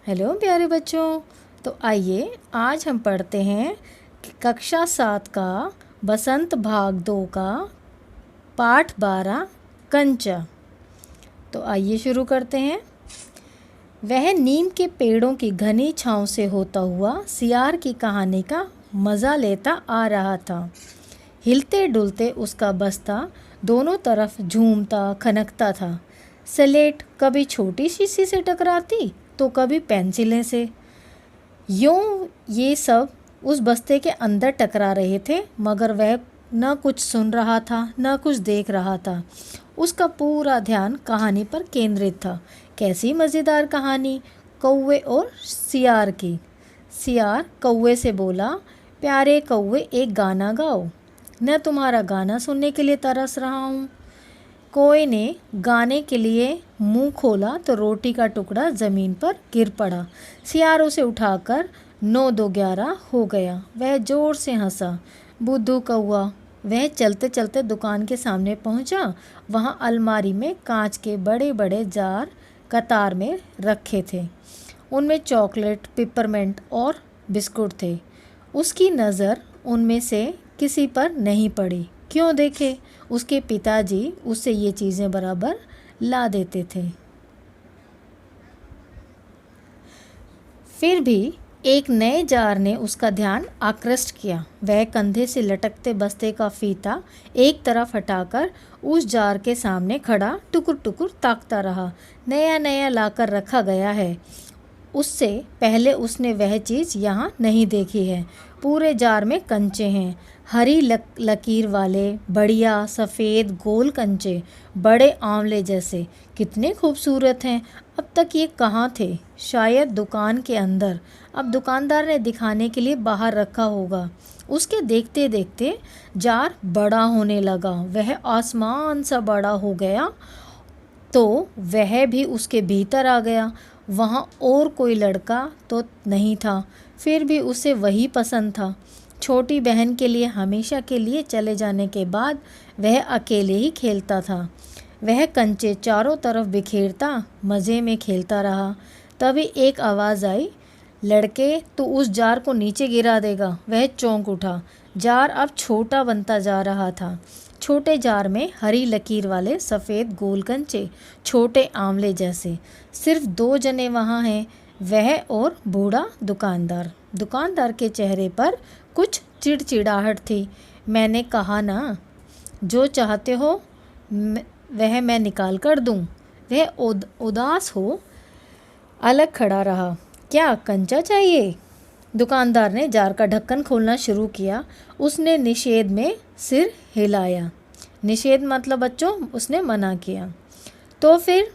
Hello प्यारे बच्चों। तो आइए आज हम पढ़ते हैं कि कक्षा 7 का बसंत भाग 2 का पाठ 12 कंचा। तो आइए शुरू करते हैं। वह नीम के पेड़ों की घनी छांव से होता हुआ सियार की कहानी का मज़ा लेता आ रहा था। हिलते डुलते उसका बस्ता दोनों तरफ झूमता खनकता था। स्लेट कभी छोटी शीशी से टकराती तो कभी पेंसिलें से। यूं ये सब उस बस्ते के अंदर टकरा रहे थे, मगर वह न कुछ सुन रहा था न कुछ देख रहा था। उसका पूरा ध्यान कहानी पर केंद्रित था। कैसी मज़ेदार कहानी, कौवे और सियार की। सियार कौवे से बोला, प्यारे कौवे एक गाना गाओ, मैं तुम्हारा गाना सुनने के लिए तरस रहा हूँ। कोई ने गाने के लिए मुंह खोला तो रोटी का टुकड़ा ज़मीन पर गिर पड़ा। सियार उसे उठाकर 9 2 11 हो गया। वह ज़ोर से हंसा। बुद्धू कौआ। वह चलते चलते दुकान के सामने पहुंचा। वहां अलमारी में कांच के बड़े बड़े जार कतार में रखे थे। उनमें चॉकलेट, पिपरमेंट और बिस्कुट थे। उसकी नज़र उनमें से किसी पर नहीं पड़ी। क्यों देखे, उसके पिताजी उससे ये चीज़ें बराबर ला देते थे। फिर भी एक नए जार ने उसका ध्यान आकृष्ट किया। वह कंधे से लटकते बस्ते का फीता एक तरफ हटाकर उस जार के सामने खड़ा टुकुर टुकुर ताकता रहा। नया नया लाकर रखा गया है। उससे पहले उसने वह चीज़ यहाँ नहीं देखी है। पूरे जार में कंचे हैं, हरी लकीर वाले, बढ़िया सफ़ेद गोल कंचे, बड़े आंवले जैसे। कितने खूबसूरत हैं। अब तक ये कहाँ थे? शायद दुकान के अंदर। अब दुकानदार ने दिखाने के लिए बाहर रखा होगा। उसके देखते देखते जार बड़ा होने लगा। वह आसमान सा बड़ा हो गया तो वह भी उसके भीतर आ गया। वहाँ और कोई लड़का तो नहीं था, फिर भी उसे वही पसंद था। छोटी बहन के लिए हमेशा के लिए चले जाने के बाद वह अकेले ही खेलता था। वह कंचे चारों तरफ बिखेरता मज़े में खेलता रहा। तभी एक आवाज़ आई, लड़के तो उस जार को नीचे गिरा देगा। वह चौंक उठा। जार अब छोटा बनता जा रहा था। छोटे जार में हरी लकीर वाले सफ़ेद गोल कंचे, छोटे आंवले जैसे। सिर्फ 2 जने वहाँ हैं, वह और बूढ़ा दुकानदार। दुकानदार के चेहरे पर कुछ चिड़चिड़ाहट थी। मैंने कहा ना, जो चाहते हो वह मैं निकाल कर दूँ। वह उदास हो अलग खड़ा रहा। क्या कंचा चाहिए? दुकानदार ने जार का ढक्कन खोलना शुरू किया। उसने निषेध में सिर हिलाया। निषेध मतलब बच्चों, उसने मना किया। तो फिर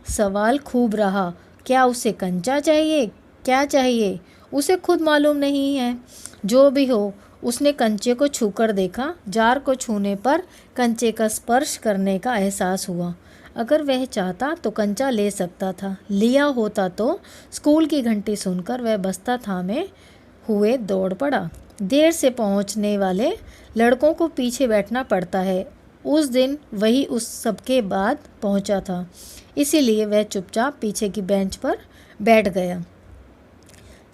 सवाल खूब रहा, क्या उसे कंचा चाहिए? क्या चाहिए उसे खुद मालूम नहीं है। जो भी हो, उसने कंचे को छूकर देखा। जार को छूने पर कंचे का स्पर्श करने का एहसास हुआ। अगर वह चाहता तो कंचा ले सकता था। लिया होता तो स्कूल की घंटी सुनकर वह बस्ता थामे हुए दौड़ पड़ा। देर से पहुंचने वाले लड़कों को पीछे बैठना पड़ता है। उस दिन वही उस सबके बाद पहुंचा था, इसीलिए वह चुपचाप पीछे की बेंच पर बैठ गया।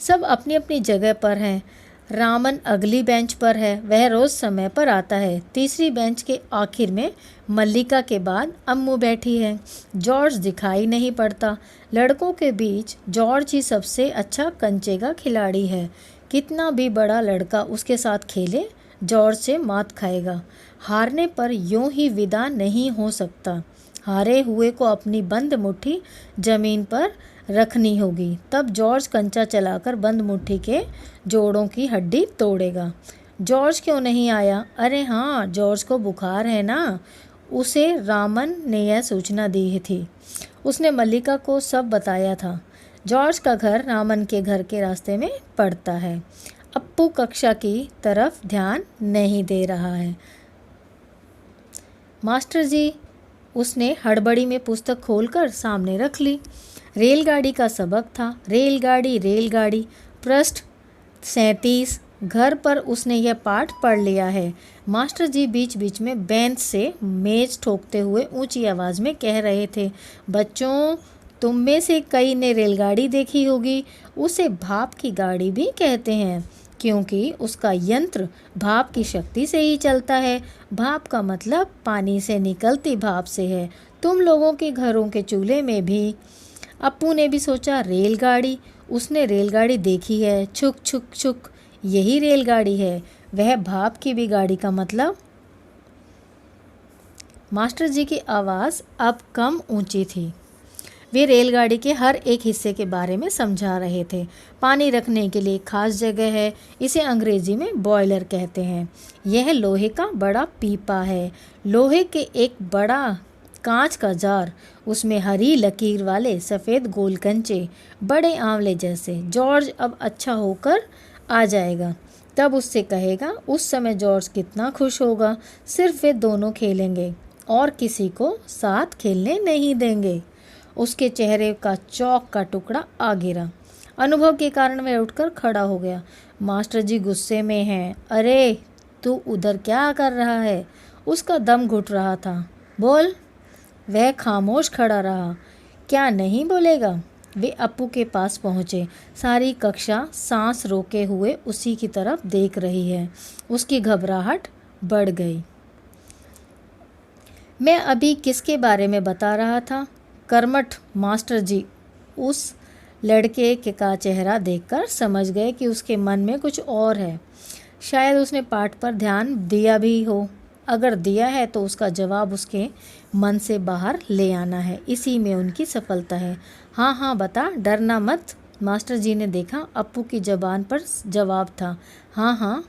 सब अपनी अपनी जगह पर हैं। रामन अगली बेंच पर है। वह रोज़ समय पर आता है। तीसरी बेंच के आखिर में मल्लिका के बाद अम्मू बैठी है। जॉर्ज दिखाई नहीं पड़ता। लड़कों के बीच जॉर्ज ही सबसे अच्छा कंचे का खिलाड़ी है। कितना भी बड़ा लड़का उसके साथ खेले, जॉर्ज से मात खाएगा। हारने पर यूं ही विदा नहीं हो सकता। हारे हुए को अपनी बंद मुट्ठी जमीन पर रखनी होगी, तब जॉर्ज कंचा चलाकर बंद मुट्ठी के जोड़ों की हड्डी तोड़ेगा। जॉर्ज क्यों नहीं आया? अरे हाँ, जॉर्ज को बुखार है ना। उसे रामन ने यह सूचना दी थी। उसने मल्लिका को सब बताया था। जॉर्ज का घर रामन के घर के रास्ते में पड़ता है। अप्पू कक्षा की तरफ ध्यान नहीं दे रहा है। मास्टर जी, उसने हड़बड़ी में पुस्तक खोलकर सामने रख ली। रेलगाड़ी का सबक था। रेलगाड़ी रेलगाड़ी, पृष्ठ 37। घर पर उसने यह पाठ पढ़ लिया है। मास्टर जी बीच बीच में बेंच से मेज ठोकते हुए ऊंची आवाज़ में कह रहे थे, बच्चों तुम में से कई ने रेलगाड़ी देखी होगी, उसे भाप की गाड़ी भी कहते हैं क्योंकि उसका यंत्र भाप की शक्ति से ही चलता है। भाप का मतलब पानी से निकलती भाप से है। तुम लोगों के घरों के चूल्हे में भी। अप्पू ने भी सोचा रेलगाड़ी, उसने रेलगाड़ी देखी है, छुक छुक छुक, यही रेलगाड़ी है। वह भाप की भी गाड़ी का मतलब। मास्टर जी की आवाज़ अब कम ऊंची थी। वे रेलगाड़ी के हर एक हिस्से के बारे में समझा रहे थे। पानी रखने के लिए खास जगह है, इसे अंग्रेजी में बॉयलर कहते हैं। यह लोहे का बड़ा पीपा है, लोहे के एक बड़ा कांच का जार, उसमें हरी लकीर वाले सफ़ेद गोल कंचे, बड़े आंवले जैसे। जॉर्ज अब अच्छा होकर आ जाएगा, तब उससे कहेगा। उस समय जॉर्ज कितना खुश होगा। सिर्फ वे दोनों खेलेंगे और किसी को साथ खेलने नहीं देंगे। उसके चेहरे का चौक का टुकड़ा आ गिरा। अनुभव के कारण वह उठकर खड़ा हो गया। मास्टर जी गुस्से में हैं। अरे तू उधर क्या कर रहा है? उसका दम घुट रहा था। बोल। वह खामोश खड़ा रहा। क्या नहीं बोलेगा? वे अप्पू के पास पहुँचे। सारी कक्षा सांस रोके हुए उसी की तरफ देख रही है। उसकी घबराहट बढ़ गई। मैं अभी किसके बारे में बता रहा था? कर्मठ मास्टर जी उस लड़के के का चेहरा देखकर समझ गए कि उसके मन में कुछ और है। शायद उसने पाठ पर ध्यान दिया भी हो। अगर दिया है तो उसका जवाब उसके मन से बाहर ले आना है, इसी में उनकी सफलता है। हाँ हाँ बता, डरना मत। मास्टर जी ने देखा अप्पू की ज़बान पर जवाब था हाँ हाँ।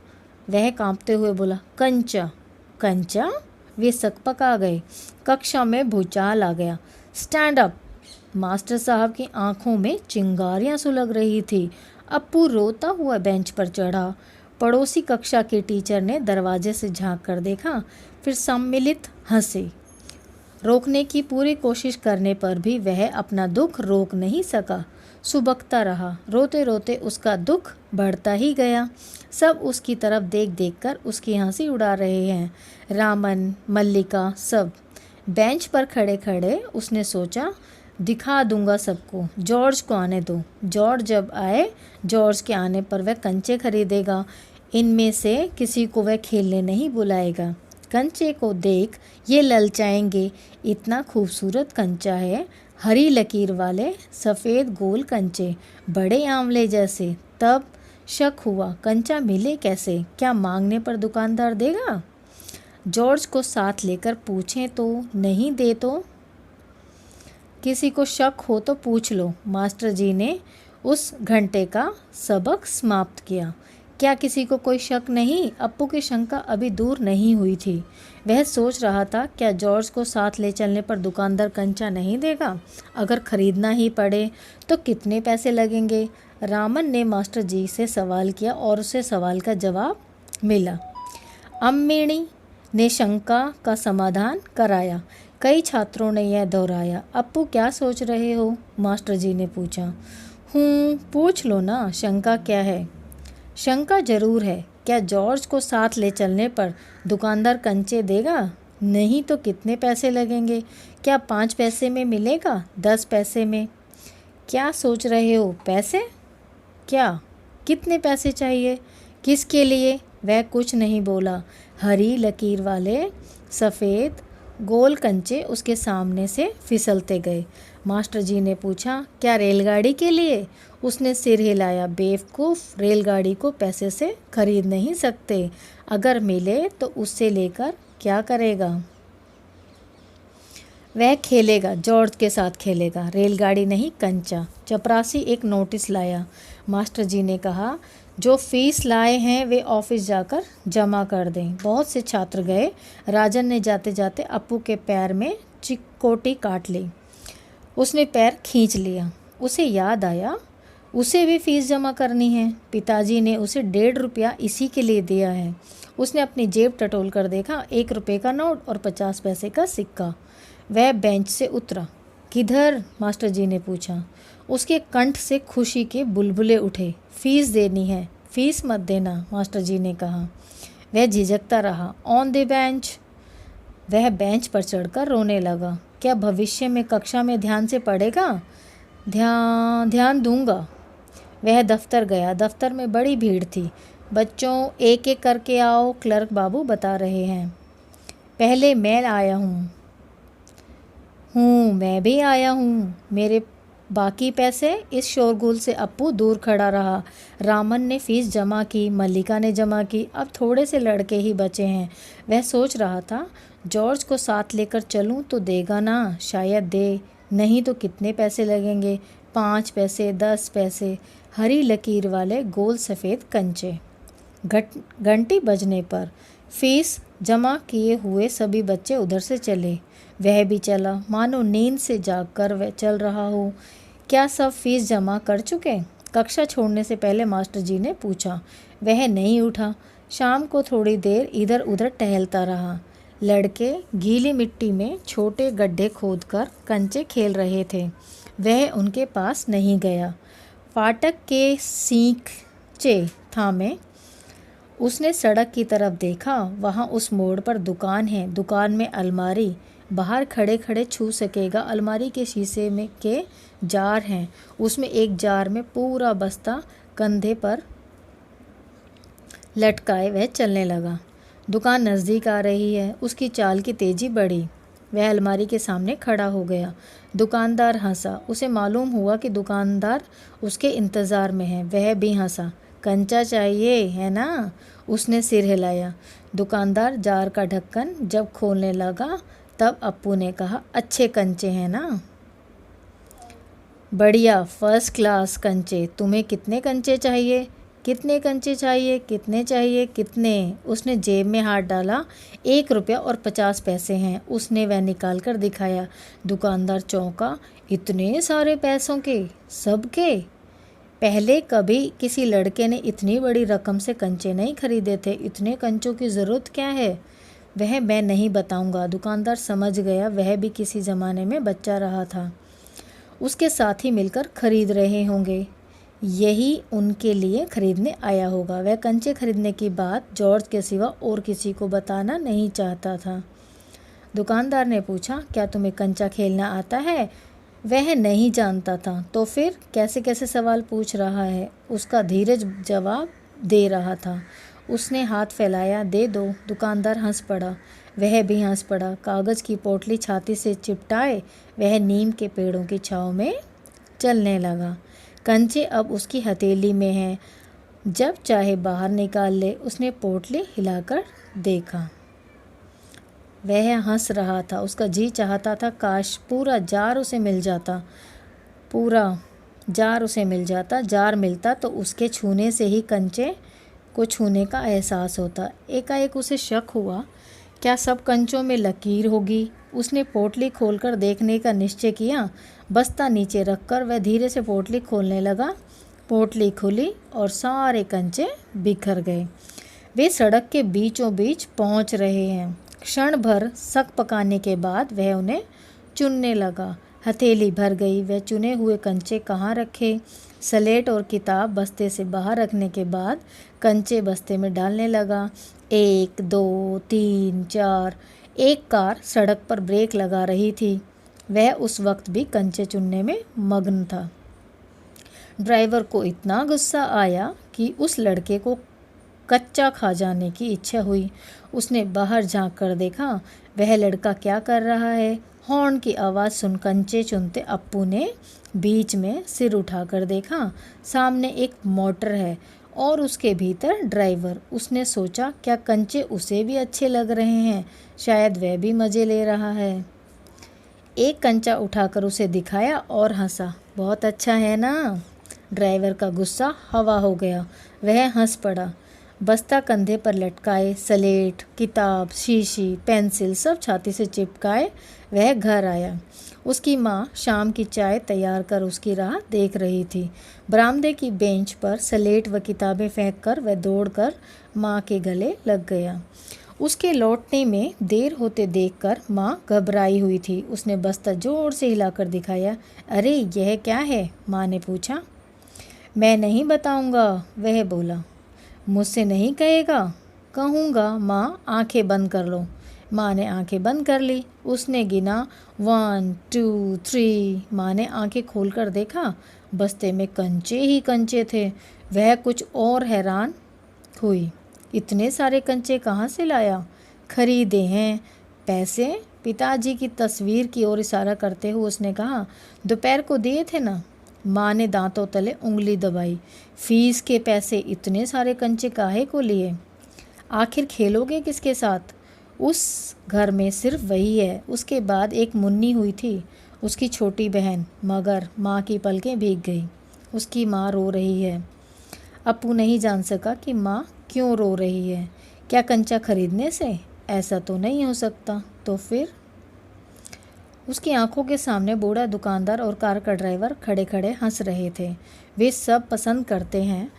वह कांपते हुए बोला कंचा। कंचा? वे सकपक आ गए। कक्षा में भूचाल आ गया। Stand up. मास्टर साहब की आंखों में चिंगारियां सुलग रही थी। अप्पू रोता हुआ बेंच पर चढ़ा। पड़ोसी कक्षा के टीचर ने दरवाजे से झांक कर देखा, फिर सम्मिलित हंसे। रोकने की पूरी कोशिश करने पर भी वह अपना दुख रोक नहीं सका। सुबकता रहा। रोते रोते उसका दुख बढ़ता ही गया। सब उसकी तरफ देख देख कर उसकी हंसी उड़ा रहे हैं। रामन, मल्लिका, सब। बेंच पर खड़े खड़े उसने सोचा, दिखा दूंगा सबको। जॉर्ज को आने दो। जॉर्ज जब आए, जॉर्ज के आने पर वह कंचे खरीदेगा। इनमें से किसी को वह खेलने नहीं बुलाएगा। कंचे को देख ये ललचाएंगे। इतना खूबसूरत कंचा है, हरी लकीर वाले सफ़ेद गोल कंचे, बड़े आंवले जैसे। तब शक हुआ, कंचा मिले कैसे? क्या मांगने पर दुकानदार देगा? जॉर्ज को साथ लेकर पूछें तो? नहीं दे तो? किसी को शक हो तो पूछ लो। मास्टर जी ने उस घंटे का सबक समाप्त किया। क्या किसी को कोई शक नहीं? अप्पू की शंका अभी दूर नहीं हुई थी। वह सोच रहा था, क्या जॉर्ज को साथ ले चलने पर दुकानदार कंचा नहीं देगा? अगर खरीदना ही पड़े तो कितने पैसे लगेंगे? रामन ने मास्टर जी से सवाल किया और उसे सवाल का जवाब मिला। अम्मिणी ने शंका का समाधान कराया। कई छात्रों ने यह दोहराया। अप्पू क्या सोच रहे हो? मास्टर जी ने पूछा। पूछ लो ना, शंका क्या है? शंका जरूर है। क्या जॉर्ज को साथ ले चलने पर दुकानदार कंचे देगा? नहीं तो कितने पैसे लगेंगे? क्या 5 पैसे में मिलेगा? 10 पैसे में? क्या सोच रहे हो? पैसे? क्या? कितने पैसे चाहिए? किसके लिए? वह कुछ नहीं बोला। हरी लकीर वाले सफ़ेद गोल कंचे उसके सामने से फिसलते गए। मास्टर जी ने पूछा, क्या रेलगाड़ी के लिए? उसने सिर हिलाया। बेवकूफ़, रेलगाड़ी को पैसे से खरीद नहीं सकते। अगर मिले तो उससे लेकर क्या करेगा? वह खेलेगा, जॉर्ज के साथ खेलेगा। रेलगाड़ी नहीं, कंचा। चपरासी एक नोटिस लाया। मास्टर जी ने कहा, जो फीस लाए हैं वे ऑफिस जाकर जमा कर दें। बहुत से छात्र गए। राजन ने जाते जाते अप्पू के पैर में चिकोटी काट ली। उसने पैर खींच लिया। उसे याद आया, उसे भी फीस जमा करनी है। पिताजी ने उसे 1.5 रुपया इसी के लिए दिया है। उसने अपनी जेब टटोल कर देखा। 1 रुपये का नोट और 50 पैसे का सिक्का। वह बेंच से उतरा। किधर? मास्टर जी ने पूछा। उसके कंठ से खुशी के बुलबुले उठे। फीस देनी है। फीस मत देना, मास्टर जी ने कहा। वह झिझकता रहा। On the bench. वह बेंच पर चढ़कर रोने लगा। क्या भविष्य में कक्षा में ध्यान से पढ़ेगा? ध्यान दूंगा। वह दफ्तर गया। दफ्तर में बड़ी भीड़ थी। बच्चों, एक एक करके आओ, क्लर्क बाबू बता रहे हैं। पहले मैं आया हूँ। मैं भी आया हूँ। मेरे बाकी पैसे? इस शोरगुल से अप्पू दूर खड़ा रहा। रामन ने फीस जमा की, मल्लिका ने जमा की, अब थोड़े से लड़के ही बचे हैं। वह सोच रहा था, जॉर्ज को साथ लेकर चलूं तो देगा ना? शायद दे, नहीं तो कितने पैसे लगेंगे? 5 पैसे, 10 पैसे। हरी लकीर वाले गोल सफ़ेद कंचे। घंटी बजने पर फीस जमा किए हुए सभी बच्चे उधर से चले। वह भी चला, मानो नींद से जागकर वह चल रहा हो। क्या सब फीस जमा कर चुके? कक्षा छोड़ने से पहले मास्टर जी ने पूछा। वह नहीं उठा। शाम को थोड़ी देर इधर उधर टहलता रहा। लड़के गीली मिट्टी में छोटे गड्ढे खोदकर कंचे खेल रहे थे। वह उनके पास नहीं गया। फाटक के सींचे थामे उसने सड़क की तरफ देखा। वहाँ उस मोड़ पर दुकान है। दुकान में अलमारी। बाहर खड़े खड़े छू सकेगा। अलमारी के शीशे में के जार हैं। उसमें एक जार में पूरा बस्ता कंधे पर लटकाए वह चलने लगा। दुकान नज़दीक आ रही है। उसकी चाल की तेज़ी बढ़ी। वह अलमारी के सामने खड़ा हो गया। दुकानदार हंसा। उसे मालूम हुआ कि दुकानदार उसके इंतज़ार में है। वह भी हंसा। कंचा चाहिए है ना? उसने सिर हिलाया। दुकानदार जार का ढक्कन जब खोलने लगा तब अप्पू ने कहा, अच्छे कंचे हैं ना? बढ़िया, फर्स्ट क्लास कंचे। तुम्हें कितने कंचे चाहिए? कितने कंचे चाहिए? कितने चाहिए? कितने? उसने जेब में हाथ डाला। 1 रुपया और 50 पैसे हैं। उसने वह निकाल कर दिखाया। दुकानदार चौंका। इतने सारे पैसों के? सबके? पहले कभी किसी लड़के ने इतनी बड़ी रकम से कंचे नहीं खरीदे थे। इतने कंचों की ज़रूरत क्या है? वह मैं नहीं बताऊंगा। दुकानदार समझ गया वह भी किसी ज़माने में बच्चा रहा था। उसके साथी मिलकर खरीद रहे होंगे। यही उनके लिए खरीदने आया होगा। वह कंचे खरीदने की बात जॉर्ज के सिवा और किसी को बताना नहीं चाहता था। दुकानदार ने पूछा, क्या तुम्हें कंचा खेलना आता है? वह नहीं जानता था। तो फिर कैसे कैसे सवाल पूछ रहा है? उसका धीरज जवाब दे रहा था। उसने हाथ फैलाया। दे दो। दुकानदार हंस पड़ा। वह भी हंस पड़ा। कागज़ की पोटली छाती से चिपटाए वह नीम के पेड़ों की छाँव में चलने लगा। कंचे अब उसकी हथेली में हैं। जब चाहे बाहर निकाल ले। उसने पोटली हिलाकर देखा। वह हंस रहा था। उसका जी चाहता था काश पूरा जार उसे मिल जाता। पूरा जार उसे मिल जाता। जार मिलता तो उसके छूने से ही कंचे को छूने का एहसास होता। एकाएक उसे शक हुआ, क्या सब कंचों में लकीर होगी? उसने पोटली खोलकर देखने का निश्चय किया। बस्ता नीचे रखकर वह धीरे से पोटली खोलने लगा। पोटली खुली और सारे कंचे बिखर गए। वे सड़क के बीचों बीच पहुंच रहे हैं। क्षण भर शक पकाने के बाद वह उन्हें चुनने लगा। हथेली भर गई। वह चुने हुए कंचे कहाँ रखे? स्लेट और किताब बस्ते से बाहर रखने के बाद कंचे बस्ते में डालने लगा। 1, 2, 3, 4। एक कार सड़क पर ब्रेक लगा रही थी। वह उस वक्त भी कंचे चुनने में मग्न था। ड्राइवर को इतना गुस्सा आया कि उस लड़के को कच्चा खा जाने की इच्छा हुई। उसने बाहर झांक कर देखा। वह लड़का क्या कर रहा है? हॉर्न की आवाज़ सुन कंचे चुनते अप्पू ने बीच में सिर उठाकर देखा। सामने एक मोटर है और उसके भीतर ड्राइवर। उसने सोचा, क्या कंचे उसे भी अच्छे लग रहे हैं? शायद वह भी मज़े ले रहा है। एक कंचा उठाकर उसे दिखाया और हंसा। बहुत अच्छा है ना? ड्राइवर का गुस्सा हवा हो गया। वह हंस पड़ा। बस्ता कंधे पर लटकाए, स्लेट, किताब, शीशी, पेंसिल सब छाती से चिपकाए वह घर आया। उसकी माँ शाम की चाय तैयार कर उसकी राह देख रही थी। बरामदे की बेंच पर स्लेट व किताबें फेंक कर वह दौड़कर माँ के गले लग गया। उसके लौटने में देर होते देखकर माँ घबराई हुई थी। उसने बस्ता जोर से हिलाकर दिखाया। अरे यह क्या है? माँ ने पूछा। मैं नहीं बताऊँगा, वह बोला। मुझसे नहीं कहेगा? कहूँगा। माँ, आंखें बंद कर लो। माँ ने आंखें बंद कर ली। उसने गिना 1 2 3। माँ ने आंखें खोलकर देखा, बस्ते में कंचे ही कंचे थे। वह कुछ और हैरान हुई, इतने सारे कंचे कहाँ से लाया? खरीदे हैं। पैसे? पिताजी की तस्वीर की ओर इशारा करते हुए उसने कहा, दोपहर को दिए थे ना। माँ ने दांतों तले उंगली दबाई। फीस के पैसे, इतने सारे कंचे काहे को लिए? आखिर खेलोगे किसके साथ? उस घर में सिर्फ वही है। उसके बाद एक मुन्नी हुई थी, उसकी छोटी बहन। मगर माँ की पलकें भीग गई। उसकी माँ रो रही है। अपू नहीं जान सका कि माँ क्यों रो रही है। क्या कंचा खरीदने से? ऐसा तो नहीं हो सकता। तो फिर? उसकी आंखों के सामने बूढ़ा दुकानदार और कार का ड्राइवर खड़े खड़े हंस रहे थे। वे सब पसंद करते हैं,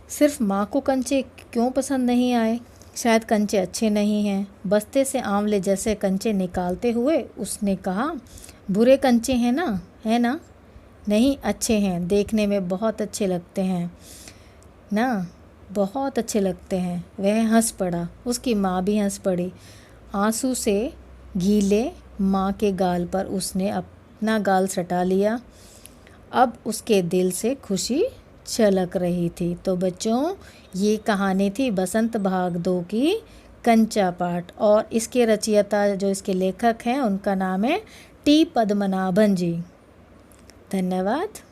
सिर्फ माँ को कंचे क्यों पसंद नहीं आए? शायद कंचे अच्छे नहीं हैं। बस्ते से आंवले जैसे कंचे निकालते हुए उसने कहा, बुरे कंचे हैं ना? है ना? नहीं, अच्छे हैं, देखने में बहुत अच्छे लगते हैं ना, बहुत अच्छे लगते हैं। वह हंस पड़ा। उसकी माँ भी हंस पड़ी। आंसू से गीले माँ के गाल पर उसने अपना गाल सटा लिया। अब उसके दिल से खुशी छलक रही थी। तो बच्चों, ये कहानी थी बसंत भाग 2 की कंचा पाठ, और इसके रचयिता जो इसके लेखक हैं उनका नाम है टी पद्मनाभन जी। धन्यवाद।